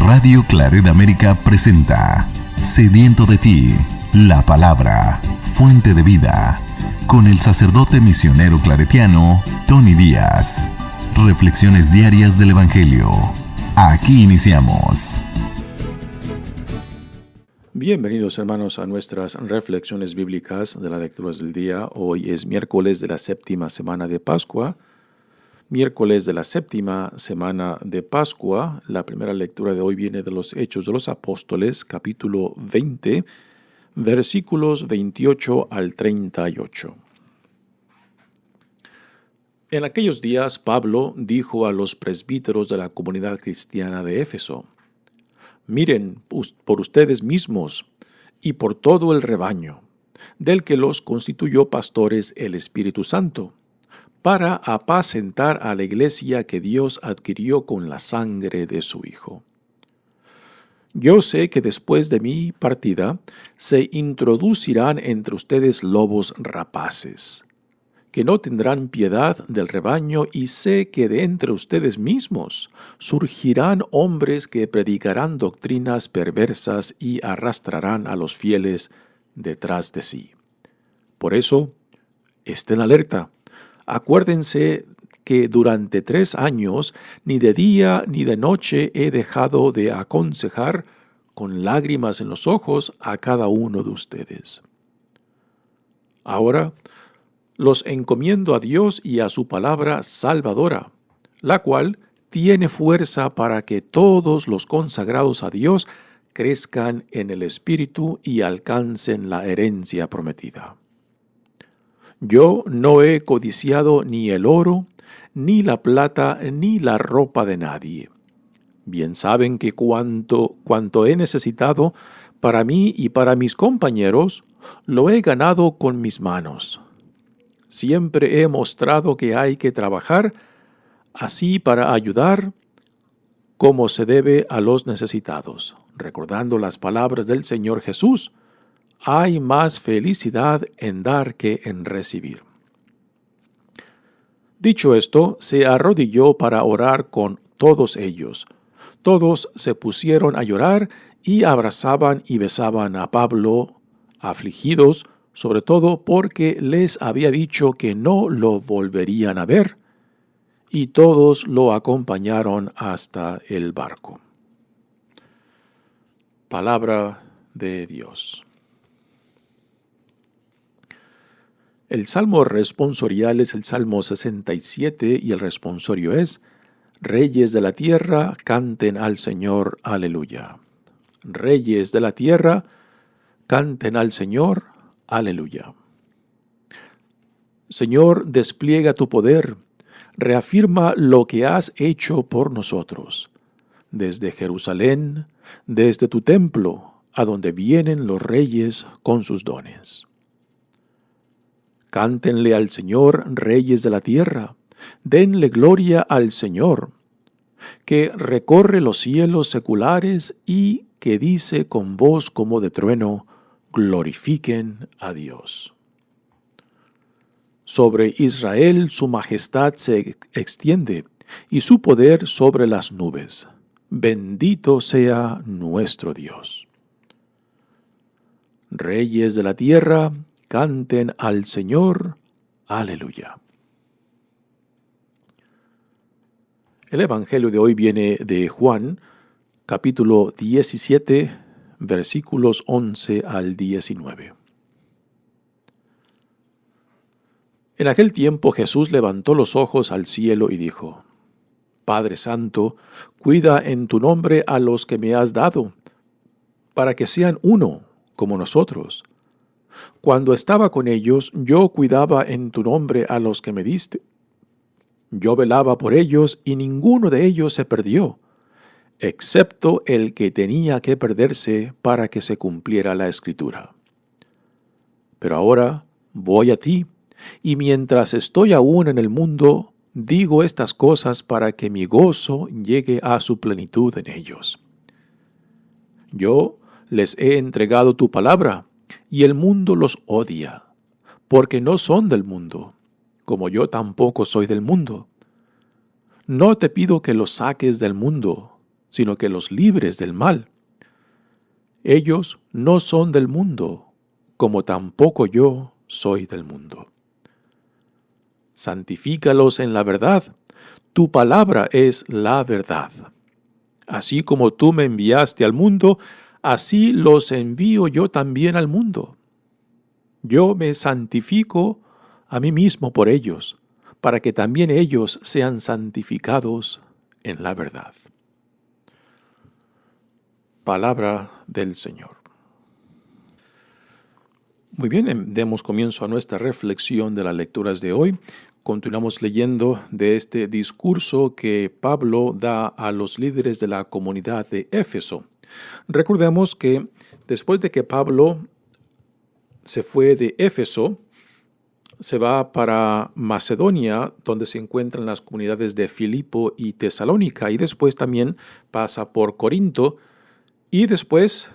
Radio Claret América presenta Sediento de ti, la palabra, fuente de vida, con el sacerdote misionero claretiano Tony Díaz. Reflexiones diarias del Evangelio. Aquí iniciamos. Bienvenidos, hermanos, a nuestras reflexiones bíblicas de las lecturas del día. Hoy es miércoles de la séptima semana de Pascua. Miércoles de la séptima semana de Pascua. La primera lectura de hoy viene de los Hechos de los Apóstoles, capítulo 20, versículos 28 al 38. En aquellos días, Pablo dijo a los presbíteros de la comunidad cristiana de Éfeso: «Miren por ustedes mismos y por todo el rebaño, del que los constituyó pastores el Espíritu Santo, para apacentar a la iglesia que Dios adquirió con la sangre de su Hijo. Yo sé que después de mi partida se introducirán entre ustedes lobos rapaces, que no tendrán piedad del rebaño, y sé que de entre ustedes mismos surgirán hombres que predicarán doctrinas perversas y arrastrarán a los fieles detrás de sí. Por eso, estén alerta. Acuérdense que durante 3 años ni de día ni de noche he dejado de aconsejar con lágrimas en los ojos a cada uno de ustedes. Ahora los encomiendo a Dios y a su palabra salvadora, la cual tiene fuerza para que todos los consagrados a Dios crezcan en el Espíritu y alcancen la herencia prometida. Yo no he codiciado ni el oro, ni la plata, ni la ropa de nadie. Bien saben que cuanto he necesitado para mí y para mis compañeros, lo he ganado con mis manos. Siempre he mostrado que hay que trabajar así para ayudar como se debe a los necesitados, recordando las palabras del Señor Jesús: hay más felicidad en dar que en recibir. Dicho esto, se arrodilló para orar con todos ellos. Todos se pusieron a llorar y abrazaban y besaban a Pablo, afligidos, sobre todo porque les había dicho que no lo volverían a ver, y todos lo acompañaron hasta el barco. Palabra de Dios. El salmo responsorial es el Salmo 67 y el responsorio es: Reyes de la tierra, canten al Señor, aleluya. Reyes de la tierra, canten al Señor, aleluya. Señor, despliega tu poder, reafirma lo que has hecho por nosotros. Desde Jerusalén, desde tu templo, a donde vienen los reyes con sus dones. Cántenle al Señor, reyes de la tierra, denle gloria al Señor, que recorre los cielos seculares y que dice con voz como de trueno: glorifiquen a Dios. Sobre Israel su majestad se extiende y su poder sobre las nubes. Bendito sea nuestro Dios. Reyes de la tierra, canten al Señor, aleluya. El Evangelio de hoy viene de Juan, capítulo 17, versículos 11 al 19. En aquel tiempo Jesús levantó los ojos al cielo y dijo: Padre Santo, cuida en tu nombre a los que me has dado, para que sean uno como nosotros. Cuando estaba con ellos, yo cuidaba en tu nombre a los que me diste. Yo velaba por ellos y ninguno de ellos se perdió, excepto el que tenía que perderse para que se cumpliera la Escritura. Pero ahora voy a ti, y mientras estoy aún en el mundo, digo estas cosas para que mi gozo llegue a su plenitud en ellos. Yo les he entregado tu palabra, y el mundo los odia, porque no son del mundo, como yo tampoco soy del mundo. No te pido que los saques del mundo, sino que los libres del mal. Ellos no son del mundo, como tampoco yo soy del mundo. Santifícalos en la verdad. Tu palabra es la verdad. Así como tú me enviaste al mundo, así los envío yo también al mundo. Yo me santifico a mí mismo por ellos, para que también ellos sean santificados en la verdad. Palabra del Señor. Muy bien, demos comienzo a nuestra reflexión de las lecturas de hoy. Continuamos leyendo de este discurso que Pablo da a los líderes de la comunidad de Éfeso. Recordemos que después de que Pablo se fue de Éfeso, se va para Macedonia, donde se encuentran las comunidades de Filipo y Tesalónica, y después también pasa por Corinto, y después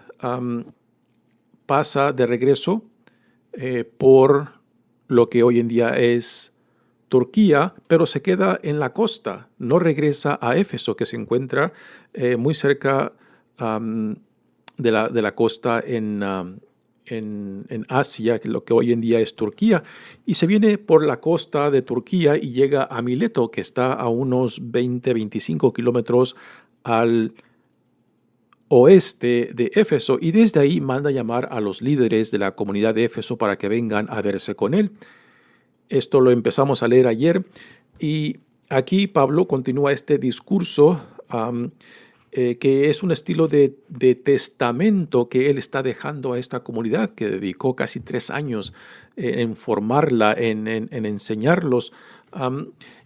pasa de regreso por lo que hoy en día es Turquía, pero se queda en la costa, no regresa a Éfeso, que se encuentra muy cerca de la costa en Asia, lo que hoy en día es Turquía, y se viene por la costa de Turquía y llega a Mileto, que está a unos 20-25 kilómetros al oeste de Éfeso, y desde ahí manda llamar a los líderes de la comunidad de Éfeso para que vengan a verse con él. Esto lo empezamos a leer ayer, y aquí Pablo continúa este discurso que es un estilo de testamento que él está dejando a esta comunidad, que dedicó casi 3 años en formarla, en enseñarlos,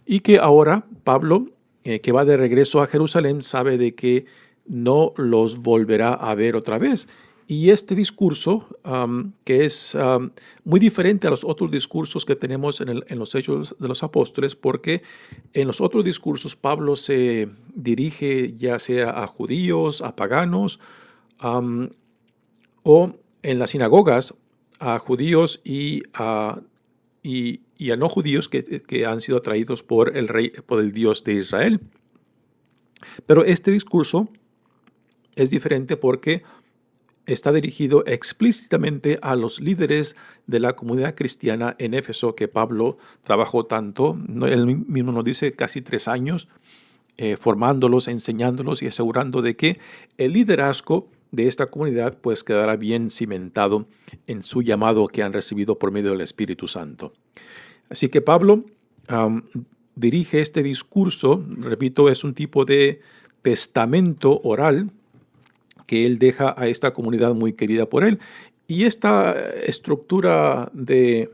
y que ahora Pablo, que va de regreso a Jerusalén, sabe de que no los volverá a ver otra vez. Y este discurso, que es muy diferente a los otros discursos que tenemos en los Hechos de los Apóstoles, porque en los otros discursos Pablo se dirige ya sea a judíos, a paganos, o en las sinagogas a judíos y a no judíos que han sido atraídos por el Dios de Israel. Pero este discurso es diferente porque está dirigido explícitamente a los líderes de la comunidad cristiana en Éfeso, que Pablo trabajó tanto, él mismo nos dice casi 3 años, formándolos, enseñándolos y asegurando de que el liderazgo de esta comunidad pues quedará bien cimentado en su llamado que han recibido por medio del Espíritu Santo. Así que Pablo dirige este discurso, repito, es un tipo de testamento oral que él deja a esta comunidad muy querida por él. Y esta estructura de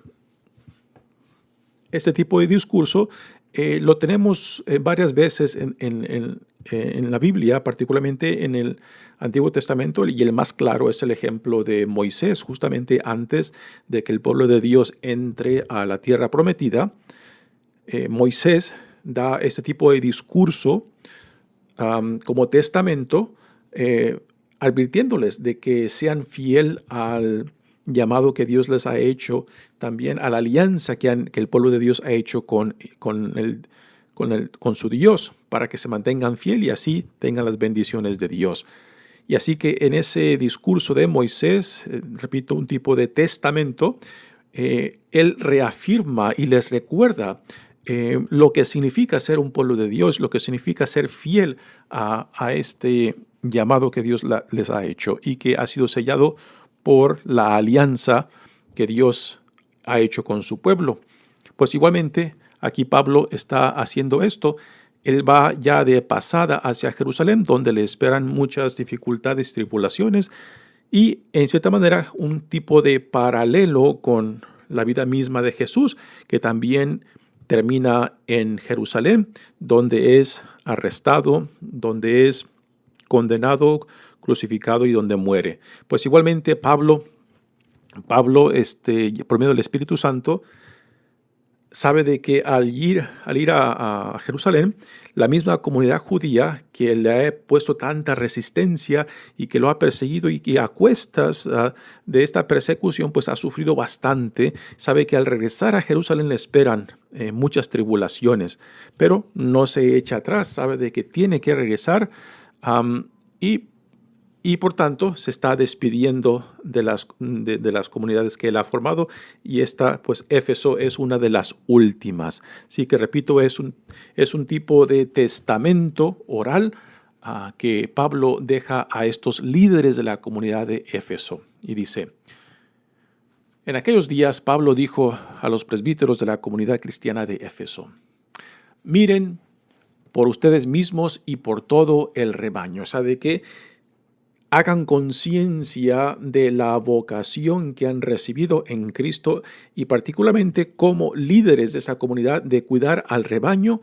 este tipo de discurso lo tenemos varias veces en la Biblia, particularmente en el Antiguo Testamento, y el más claro es el ejemplo de Moisés, justamente antes de que el pueblo de Dios entre a la tierra prometida. Moisés da este tipo de discurso como testamento, advirtiéndoles de que sean fiel al llamado que Dios les ha hecho, también a la alianza que el pueblo de Dios ha hecho con su Dios, para que se mantengan fiel y así tengan las bendiciones de Dios. Y así que en ese discurso de Moisés, repito, un tipo de testamento, él reafirma y les recuerda lo que significa ser un pueblo de Dios, lo que significa ser fiel a este llamado que Dios les ha hecho y que ha sido sellado por la alianza que Dios ha hecho con su pueblo. Pues igualmente aquí Pablo está haciendo esto. Él va ya de pasada hacia Jerusalén, donde le esperan muchas dificultades y tribulaciones, y en cierta manera un tipo de paralelo con la vida misma de Jesús, que también termina en Jerusalén, donde es arrestado, donde es condenado, crucificado y donde muere. Pues igualmente Pablo, por medio del Espíritu Santo, sabe de que al ir a Jerusalén, la misma comunidad judía que le ha puesto tanta resistencia y que lo ha perseguido y que a cuestas de esta persecución pues ha sufrido bastante, sabe que al regresar a Jerusalén le esperan muchas tribulaciones, pero no se echa atrás, sabe de que tiene que regresar Am, y, y por tanto se está despidiendo de las comunidades que él ha formado, y esta, pues Éfeso es una de las últimas. Así que repito, es un tipo de testamento oral que Pablo deja a estos líderes de la comunidad de Éfeso. Y dice: en aquellos días Pablo dijo a los presbíteros de la comunidad cristiana de Éfeso: miren por ustedes mismos y por todo el rebaño. O sea, de que hagan conciencia de la vocación que han recibido en Cristo, y particularmente como líderes de esa comunidad, de cuidar al rebaño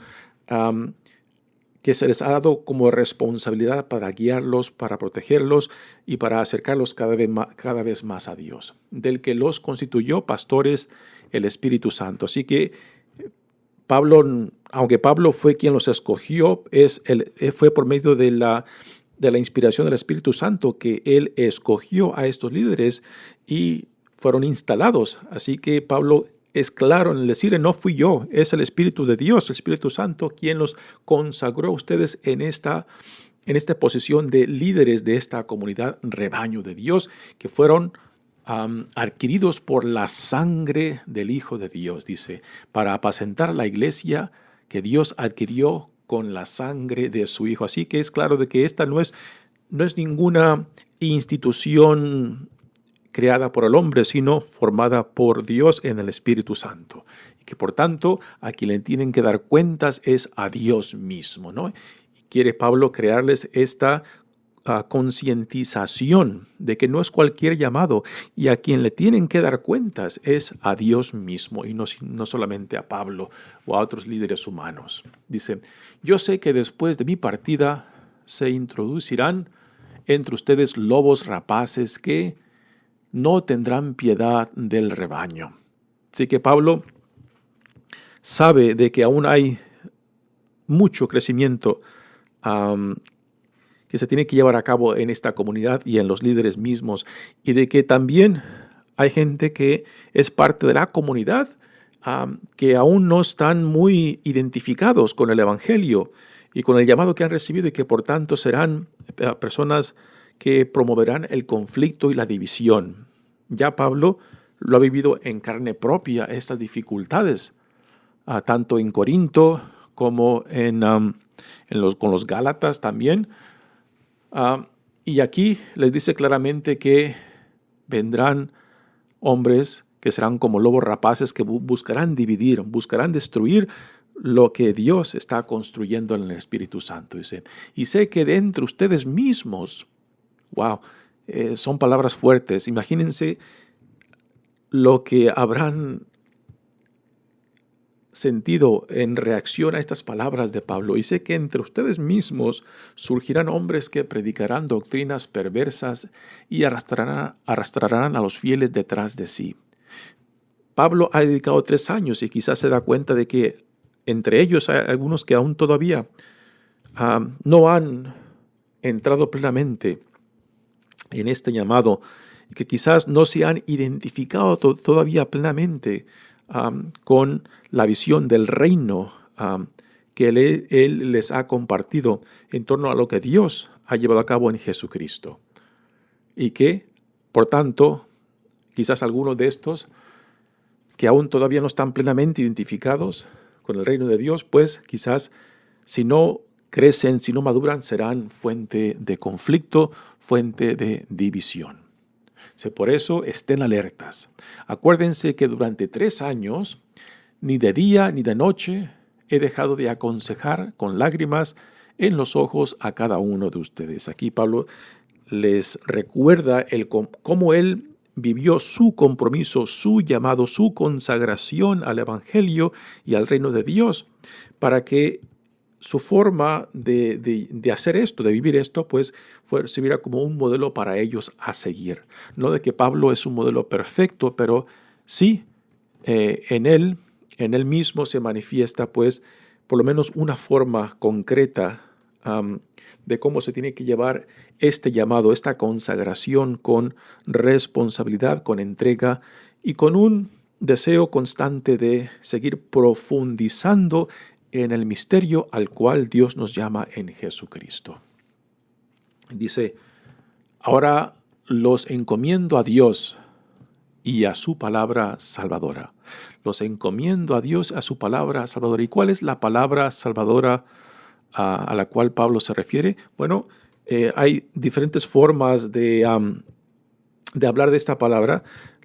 que se les ha dado como responsabilidad para guiarlos, para protegerlos y para acercarlos cada vez más a Dios, del que los constituyó pastores el Espíritu Santo. Así que Pablo, aunque Pablo fue quien los escogió, fue por medio de la inspiración del Espíritu Santo que él escogió a estos líderes y fueron instalados. Así que Pablo es claro en decir: no fui yo, es el Espíritu de Dios, el Espíritu Santo, quien los consagró a ustedes en esta posición de líderes de esta comunidad, rebaño de Dios, que fueron adquiridos por la sangre del Hijo de Dios, dice, para apacentar la iglesia que Dios adquirió con la sangre de su Hijo. Así que es claro de que esta no es ninguna institución creada por el hombre, sino formada por Dios en el Espíritu Santo. Y que por tanto a quien le tienen que dar cuentas es a Dios mismo, ¿no? Y quiere Pablo crearles esta concientización de que no es cualquier llamado, y a quien le tienen que dar cuentas es a Dios mismo, y no solamente a Pablo o a otros líderes humanos. Dice: yo sé que después de mi partida se introducirán entre ustedes lobos rapaces que no tendrán piedad del rebaño. Así que Pablo sabe de que aún hay mucho crecimiento que se tiene que llevar a cabo en esta comunidad y en los líderes mismos, y de que también hay gente que es parte de la comunidad que aún no están muy identificados con el Evangelio y con el llamado que han recibido, y que por tanto serán personas que promoverán el conflicto y la división. Ya Pablo lo ha vivido en carne propia, estas dificultades, tanto en Corinto como con los Gálatas también. Y aquí les dice claramente que vendrán hombres que serán como lobos rapaces, que buscarán dividir, buscarán destruir lo que Dios está construyendo en el Espíritu Santo. Dice: y sé que de entre ustedes mismos, wow, son palabras fuertes. Imagínense lo que habrán sentido en reacción a estas palabras de Pablo. Y sé que entre ustedes mismos surgirán hombres que predicarán doctrinas perversas y arrastrarán a los fieles detrás de sí. Pablo ha dedicado 3 años y quizás se da cuenta de que entre ellos hay algunos que aún todavía no han entrado plenamente en este llamado, que quizás no se han identificado todavía plenamente con la visión del reino que él les ha compartido en torno a lo que Dios ha llevado a cabo en Jesucristo. Y que, por tanto, quizás algunos de estos que aún todavía no están plenamente identificados con el reino de Dios, pues quizás si no crecen, si no maduran, serán fuente de conflicto, fuente de división. Por eso estén alertas. Acuérdense que durante 3 años, ni de día ni de noche, he dejado de aconsejar con lágrimas en los ojos a cada uno de ustedes. Aquí Pablo les recuerda cómo él vivió su compromiso, su llamado, su consagración al Evangelio y al reino de Dios, para que su forma de hacer esto, de vivir esto, pues sirviera como un modelo para ellos a seguir. No de que Pablo es un modelo perfecto, pero sí en él mismo se manifiesta, pues, por lo menos una forma concreta de cómo se tiene que llevar este llamado, esta consagración con responsabilidad, con entrega y con un deseo constante de seguir profundizando en el misterio al cual Dios nos llama en Jesucristo. Dice, ahora los encomiendo a Dios y a su palabra salvadora. Los encomiendo a Dios, a su palabra salvadora. ¿Y cuál es la palabra salvadora a la cual Pablo se refiere? Bueno, hay diferentes formas de hablar de esta palabra.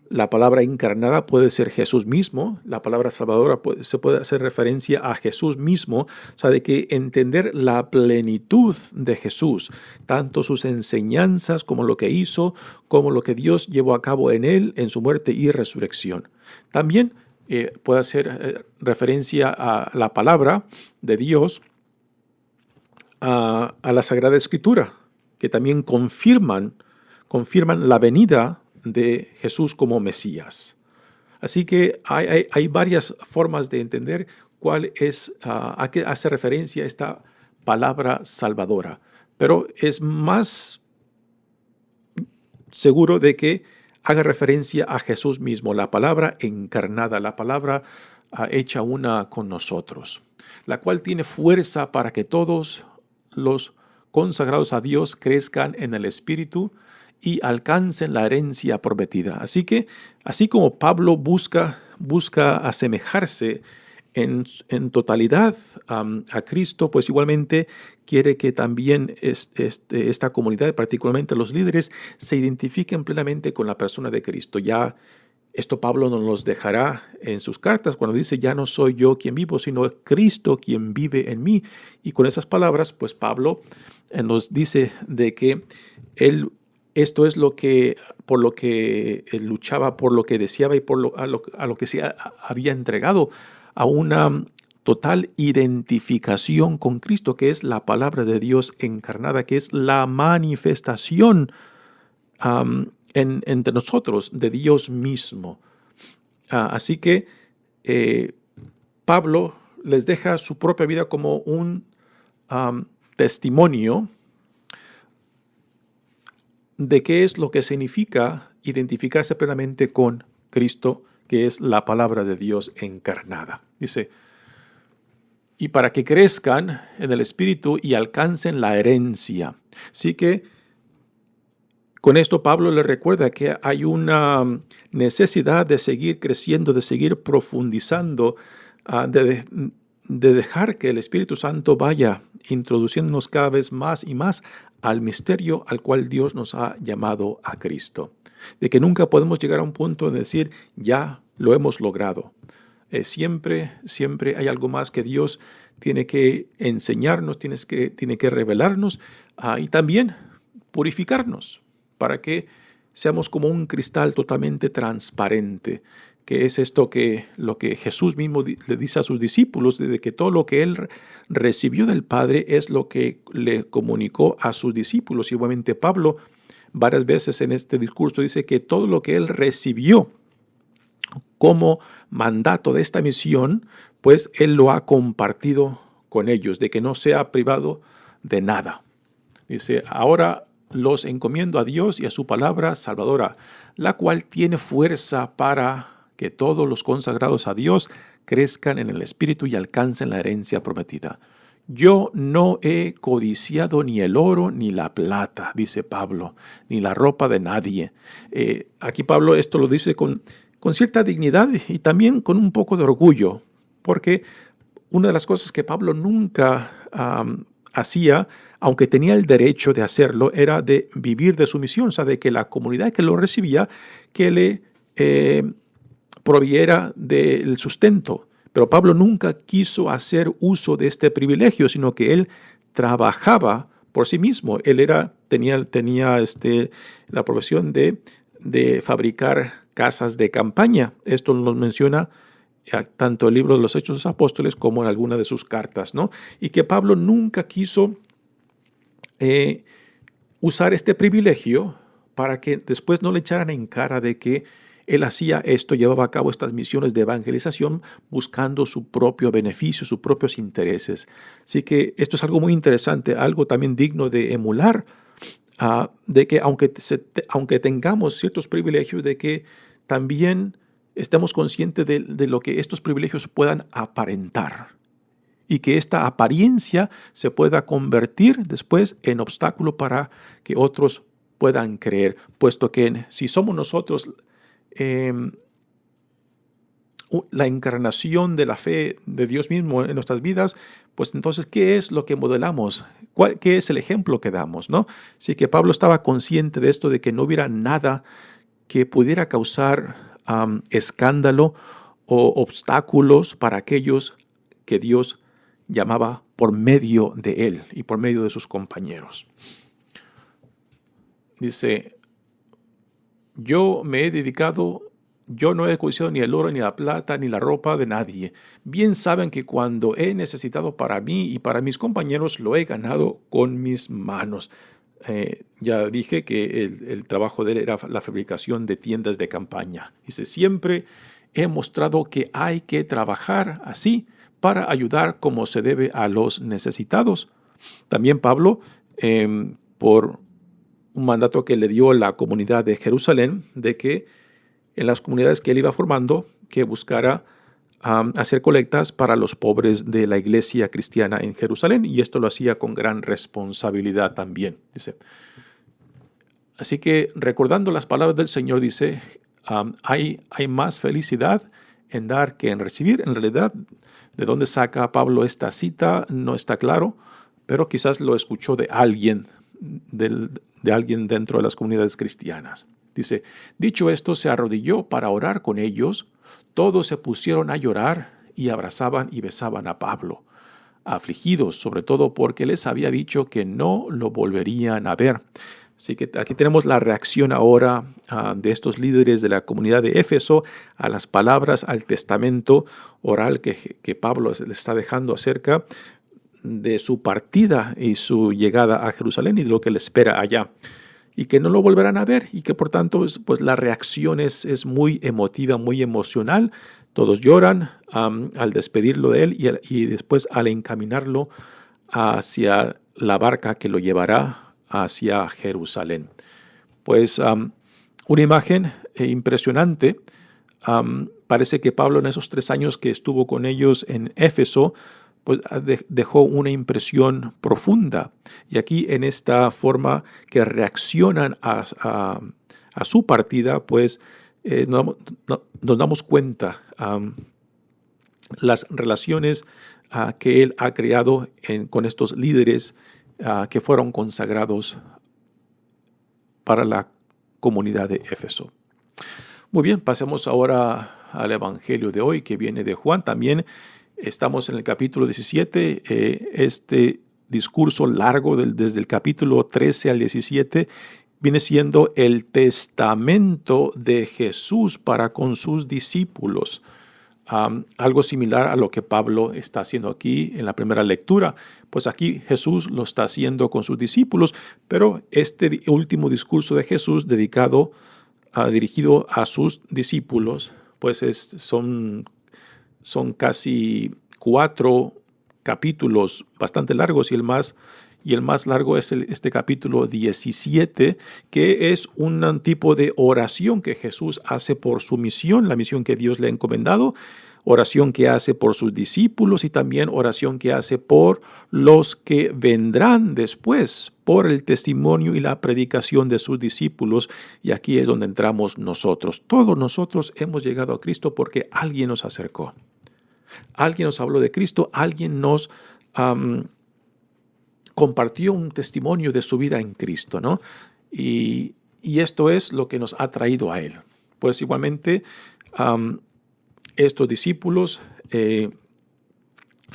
La palabra encarnada puede ser Jesús mismo. La palabra salvadora se puede hacer referencia a Jesús mismo. O sea, de que entender la plenitud de Jesús, tanto sus enseñanzas como lo que hizo, como lo que Dios llevó a cabo en él, en su muerte y resurrección. También puede hacer referencia a la palabra de Dios, a la Sagrada Escritura, que también confirman la venida de Jesús como Mesías. Así que hay varias formas de entender cuál es, a qué hace referencia esta palabra salvadora. Pero es más seguro de que haga referencia a Jesús mismo, la palabra encarnada, la palabra hecha una con nosotros, la cual tiene fuerza para que todos los consagrados a Dios crezcan en el Espíritu y alcancen la herencia prometida. Así que, así como Pablo busca asemejarse en totalidad a Cristo, pues igualmente quiere que también esta comunidad, particularmente los líderes, se identifiquen plenamente con la persona de Cristo. Ya esto Pablo nos los dejará en sus cartas cuando dice, ya no soy yo quien vivo, sino Cristo quien vive en mí. Y con esas palabras, pues Pablo nos dice de que esto es por lo que él luchaba, por lo que deseaba y a lo que se había entregado, a una total identificación con Cristo, que es la palabra de Dios encarnada, que es la manifestación entre nosotros de Dios mismo. Así que Pablo les deja su propia vida como un testimonio de qué es lo que significa identificarse plenamente con Cristo, que es la palabra de Dios encarnada. Dice, y para que crezcan en el Espíritu y alcancen la herencia. Así que con esto Pablo le recuerda que hay una necesidad de seguir creciendo, de seguir profundizando, de dejar que el Espíritu Santo vaya introduciéndonos cada vez más y más al misterio al cual Dios nos ha llamado a Cristo. De que nunca podemos llegar a un punto de decir, ya lo hemos logrado. Siempre hay algo más que Dios tiene que enseñarnos, tiene que revelarnos y también purificarnos para que seamos como un cristal totalmente transparente, que es lo que Jesús mismo le dice a sus discípulos, de que todo lo que él recibió del Padre es lo que le comunicó a sus discípulos. Y igualmente Pablo varias veces en este discurso dice que todo lo que él recibió como mandato de esta misión, pues él lo ha compartido con ellos, de que no sea privado de nada. Dice, ahora los encomiendo a Dios y a su palabra salvadora, la cual tiene fuerza para que todos los consagrados a Dios crezcan en el Espíritu y alcancen la herencia prometida. Yo no he codiciado ni el oro ni la plata, dice Pablo, ni la ropa de nadie. Aquí Pablo esto lo dice con cierta dignidad y también con un poco de orgullo, porque una de las cosas que Pablo nunca hacía, aunque tenía el derecho de hacerlo, era de vivir de su misión, o sea, de que la comunidad que lo recibía, que le proviera del sustento. Pero Pablo nunca quiso hacer uso de este privilegio, sino que él trabajaba por sí mismo. Él tenía la profesión de fabricar casas de campaña. Esto nos menciona tanto el libro de los Hechos de los Apóstoles como en alguna de sus cartas, ¿no? Y que Pablo nunca quiso usar este privilegio para que después no le echaran en cara de que él hacía esto, llevaba a cabo estas misiones de evangelización buscando su propio beneficio, sus propios intereses. Así que esto es algo muy interesante, algo también digno de emular, de que aunque tengamos ciertos privilegios, de que también estemos conscientes de lo que estos privilegios puedan aparentar. y que esta apariencia se pueda convertir después en obstáculo para que otros puedan creer, puesto que si somos nosotros la encarnación de la fe de Dios mismo en nuestras vidas, pues entonces, ¿qué es lo que modelamos? ¿Qué es el ejemplo que damos, no? Así que Pablo estaba consciente de esto, de que no hubiera nada que pudiera causar escándalo o obstáculos para aquellos que Dios llamaba por medio de él y por medio de sus compañeros. Dice, yo me he dedicado, yo no he codiciado ni el oro, ni la plata, ni la ropa de nadie. Bien saben que cuando he necesitado para mí y para mis compañeros, lo he ganado con mis manos. Ya dije que el trabajo de él era la fabricación de tiendas de campaña. Dice, siempre he mostrado que hay que trabajar así para ayudar como se debe a los necesitados. También Pablo, por un mandato que le dio la comunidad de Jerusalén, de que en las comunidades que él iba formando, que buscara hacer colectas para los pobres de la iglesia cristiana en Jerusalén, y esto lo hacía con gran responsabilidad también. Dice, así que recordando las palabras del Señor, dice, hay más felicidad en dar que en recibir. En realidad, de dónde saca Pablo esta cita no está claro, pero quizás lo escuchó de alguien, de alguien dentro de las comunidades cristianas. Dice, dicho esto, se arrodilló para orar con ellos. Todos se pusieron a llorar y abrazaban y besaban a Pablo, afligidos, sobre todo porque les había dicho que no lo volverían a ver. Así que aquí tenemos la reacción ahora de estos líderes de la comunidad de Éfeso a las palabras, al testamento oral que Pablo le está dejando acerca de su partida y su llegada a Jerusalén y de lo que le espera allá. Y que no lo volverán a ver y que por tanto pues la reacción es muy emotiva, muy emocional. Todos lloran al despedirlo de él y después al encaminarlo hacia la barca que lo llevará hacia Jerusalén. Pues una imagen impresionante. Parece que Pablo en esos 3 años que estuvo con ellos en Éfeso, pues dejó una impresión profunda. Y aquí en esta forma que reaccionan a su partida, pues nos damos cuenta las relaciones que él ha creado con estos líderes que fueron consagrados para la comunidad de Éfeso. Muy bien, pasemos ahora al Evangelio de hoy, que viene de Juan. También estamos en el capítulo 17, este discurso largo desde el capítulo 13 al 17 viene siendo el testamento de Jesús para con sus discípulos. Algo similar a lo que Pablo está haciendo aquí en la primera lectura. Pues aquí Jesús lo está haciendo con sus discípulos, pero este último discurso de Jesús dirigido a sus discípulos, pues son casi 4 capítulos bastante largos y el más largo es este capítulo 17, que es un tipo de oración que Jesús hace por su misión, la misión que Dios le ha encomendado, oración que hace por sus discípulos y también oración que hace por los que vendrán después, por el testimonio y la predicación de sus discípulos. Y aquí es donde entramos nosotros. Todos nosotros hemos llegado a Cristo porque alguien nos acercó. Alguien nos habló de Cristo, alguien nos compartió un testimonio de su vida en Cristo, ¿no? Y esto es lo que nos ha traído a Él. Pues igualmente, estos discípulos,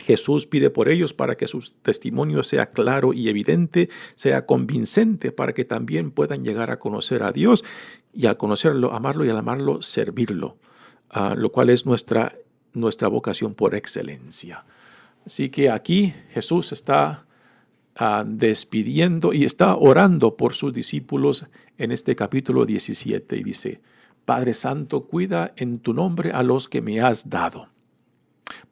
Jesús pide por ellos para que su testimonio sea claro y evidente, sea convincente, para que también puedan llegar a conocer a Dios y al conocerlo, amarlo y al amarlo, servirlo, lo cual es nuestra vocación por excelencia. Así que aquí Jesús está despidiendo y está orando por sus discípulos en este capítulo 17 y dice, Padre Santo, cuida en tu nombre a los que me has dado,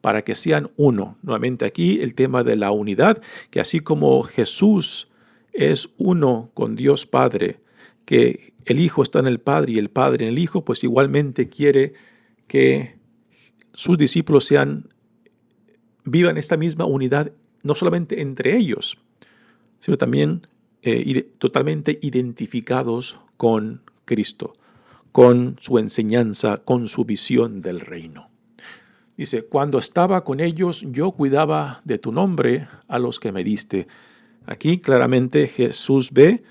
para que sean uno. Nuevamente aquí el tema de la unidad, que así como Jesús es uno con Dios Padre, que el Hijo está en el Padre y el Padre en el Hijo, pues igualmente quiere que sus discípulos sean vivan esta misma unidad, no solamente entre ellos, sino también totalmente identificados con Cristo, con su enseñanza, con su visión del reino. Dice, cuando estaba con ellos, yo cuidaba de tu nombre a los que me diste. Aquí claramente Jesús ve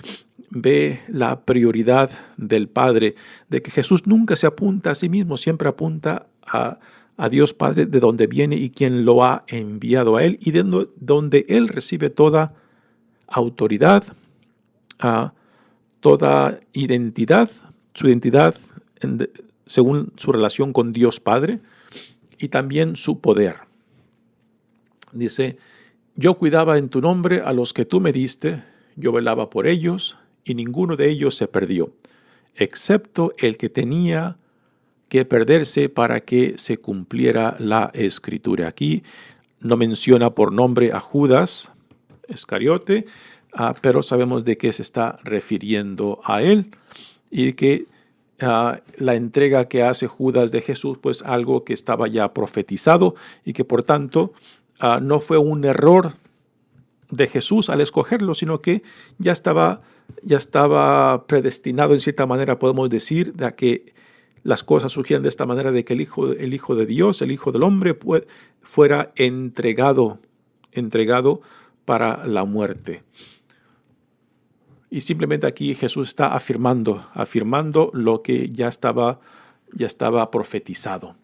la prioridad del Padre, de que Jesús nunca se apunta a sí mismo, siempre apunta a Dios Padre, de donde viene y quien lo ha enviado a Él, y de donde Él recibe toda autoridad, toda identidad, su identidad según su relación con Dios Padre, y también su poder. Dice, yo cuidaba en tu nombre a los que tú me diste, yo velaba por ellos, y ninguno de ellos se perdió, excepto el que tenía que perderse para que se cumpliera la Escritura. Aquí no menciona por nombre a Judas Iscariote, pero sabemos de qué se está refiriendo a él, y que la entrega que hace Judas de Jesús, pues algo que estaba ya profetizado, y que por tanto no fue un error de Jesús al escogerlo, sino que ya estaba predestinado, en cierta manera podemos decir, de que las cosas surgieran de esta manera, de que el Hijo de Dios, el Hijo del Hombre, fuera entregado para la muerte. Y simplemente aquí Jesús está afirmando lo que ya estaba profetizado.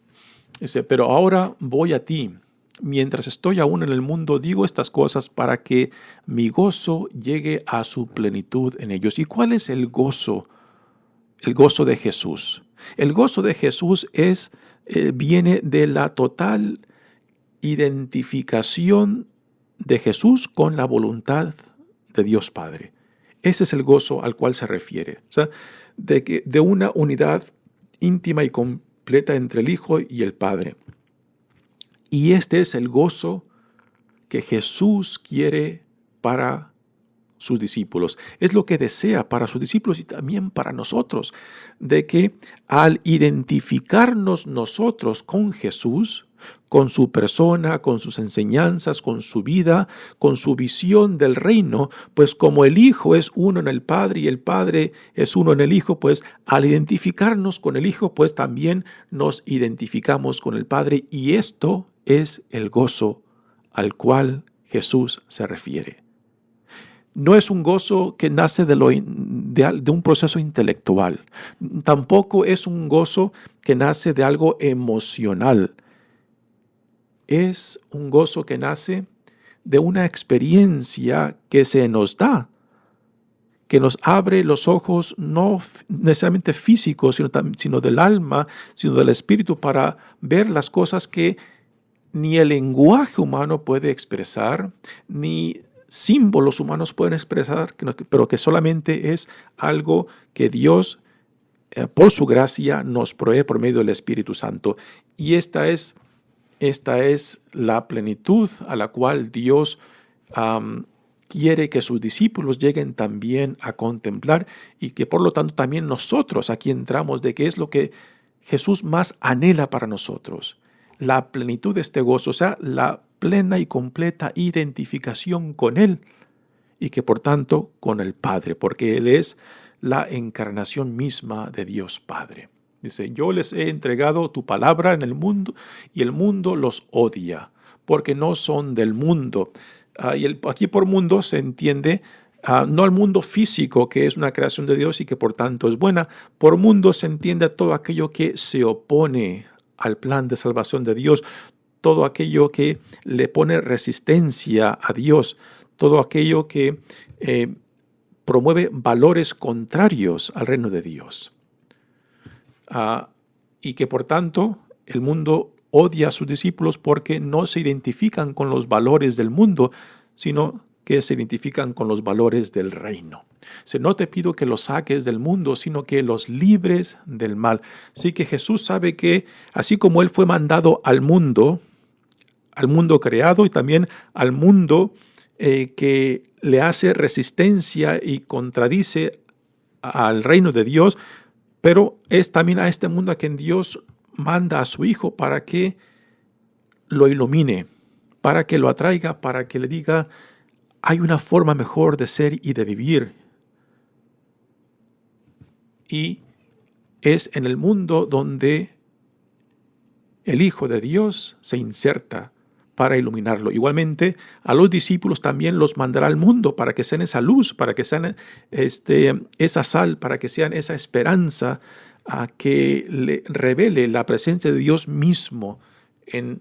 Dice, pero ahora voy a ti. Mientras estoy aún en el mundo, digo estas cosas para que mi gozo llegue a su plenitud en ellos. ¿Y cuál es el gozo? El gozo de Jesús. El gozo de Jesús viene de la total identificación de Jesús con la voluntad de Dios Padre. Ese es el gozo al cual se refiere. O sea, de una unidad íntima y completa entre el Hijo y el Padre. Y este es el gozo que Jesús quiere para sus discípulos. Es lo que desea para sus discípulos y también para nosotros, de que al identificarnos nosotros con Jesús, con su persona, con sus enseñanzas, con su vida, con su visión del reino, pues como el Hijo es uno en el Padre y el Padre es uno en el Hijo, pues al identificarnos con el Hijo, pues también nos identificamos con el Padre, y esto es el gozo al cual Jesús se refiere. No es un gozo que nace de un proceso intelectual. Tampoco es un gozo que nace de algo emocional. Es un gozo que nace de una experiencia que se nos da, que nos abre los ojos, no necesariamente físicos, sino del alma, sino del espíritu, para ver las cosas que ni el lenguaje humano puede expresar, ni símbolos humanos pueden expresar, pero que solamente es algo que Dios, por su gracia, nos provee por medio del Espíritu Santo. Y esta es la plenitud a la cual Dios quiere que sus discípulos lleguen también a contemplar, y que por lo tanto también nosotros aquí entramos, de que es lo que Jesús más anhela para nosotros. La plenitud de este gozo, o sea, la plena y completa identificación con Él, y que por tanto con el Padre, porque Él es la encarnación misma de Dios Padre. Dice, yo les he entregado tu palabra en el mundo, y el mundo los odia, porque no son del mundo. Aquí por mundo se entiende no al mundo físico, que es una creación de Dios y que por tanto es buena. Por mundo se entiende todo aquello que se opone al plan de salvación de Dios, todo aquello que le pone resistencia a Dios, todo aquello que promueve valores contrarios al reino de Dios. Y que por tanto el mundo odia a sus discípulos porque no se identifican con los valores del mundo, sino que se identifican con los valores del reino. No te pido que los saques del mundo, sino que los libres del mal. Así que Jesús sabe que así como Él fue mandado al mundo creado, y también al mundo que le hace resistencia y contradice al reino de Dios, pero es también a este mundo a quien Dios manda a su Hijo para que lo ilumine, para que lo atraiga, para que le diga, hay una forma mejor de ser y de vivir. Y es en el mundo donde el Hijo de Dios se inserta para iluminarlo. Igualmente, a los discípulos también los mandará al mundo para que sean esa luz, para que sean esa sal, para que sean esa esperanza a que le revele la presencia de Dios mismo en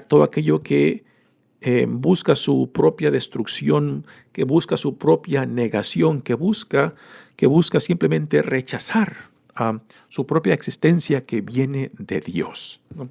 todo aquello que busca su propia destrucción, que busca su propia negación, que busca simplemente rechazar su propia existencia que viene de Dios, ¿no?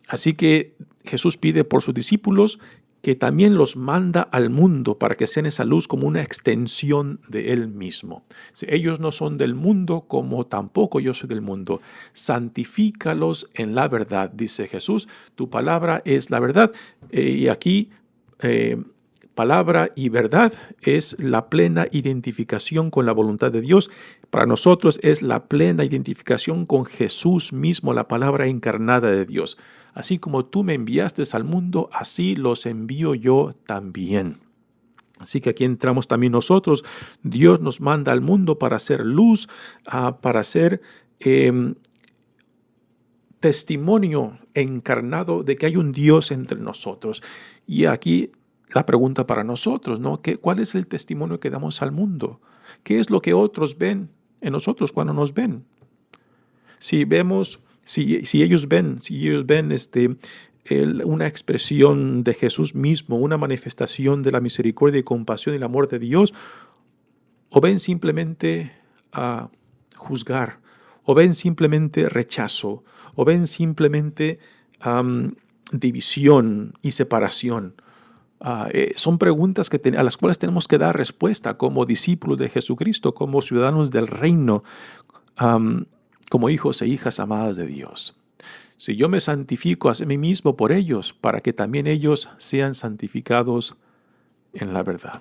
Así que Jesús pide por sus discípulos que también los manda al mundo para que sean esa luz como una extensión de Él mismo. Si ellos no son del mundo, como tampoco yo soy del mundo. Santifícalos en la verdad, dice Jesús. Tu palabra es la verdad. Y aquí palabra y verdad es la plena identificación con la voluntad de Dios. Para nosotros es la plena identificación con Jesús mismo, la palabra encarnada de Dios. Así como tú me enviaste al mundo, así los envío yo también. Así que aquí entramos también nosotros. Dios nos manda al mundo para hacer luz, para hacer testimonio encarnado de que hay un Dios entre nosotros. Y aquí la pregunta para nosotros, ¿no? ¿Cuál es el testimonio que damos al mundo? ¿Qué es lo que otros ven en nosotros cuando nos ven? Si ellos ven una expresión de Jesús mismo, una manifestación de la misericordia y compasión y el amor de Dios, o ven simplemente juzgar, o ven simplemente rechazo, o ven simplemente división y separación. Son preguntas a las cuales tenemos que dar respuesta como discípulos de Jesucristo, como ciudadanos del reino, como hijos e hijas amadas de Dios. Si yo me santifico a mí mismo por ellos, para que también ellos sean santificados en la verdad.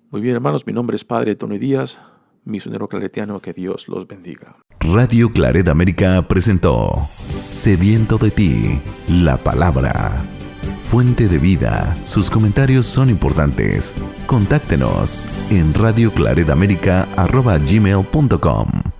Muy bien, hermanos, mi nombre es Padre Tony Díaz, misionero claretiano, que Dios los bendiga. Radio Claret América presentó Sediento de ti, la palabra. Fuente de vida. Sus comentarios son importantes. Contáctenos en radioclaretamerica@gmail.com.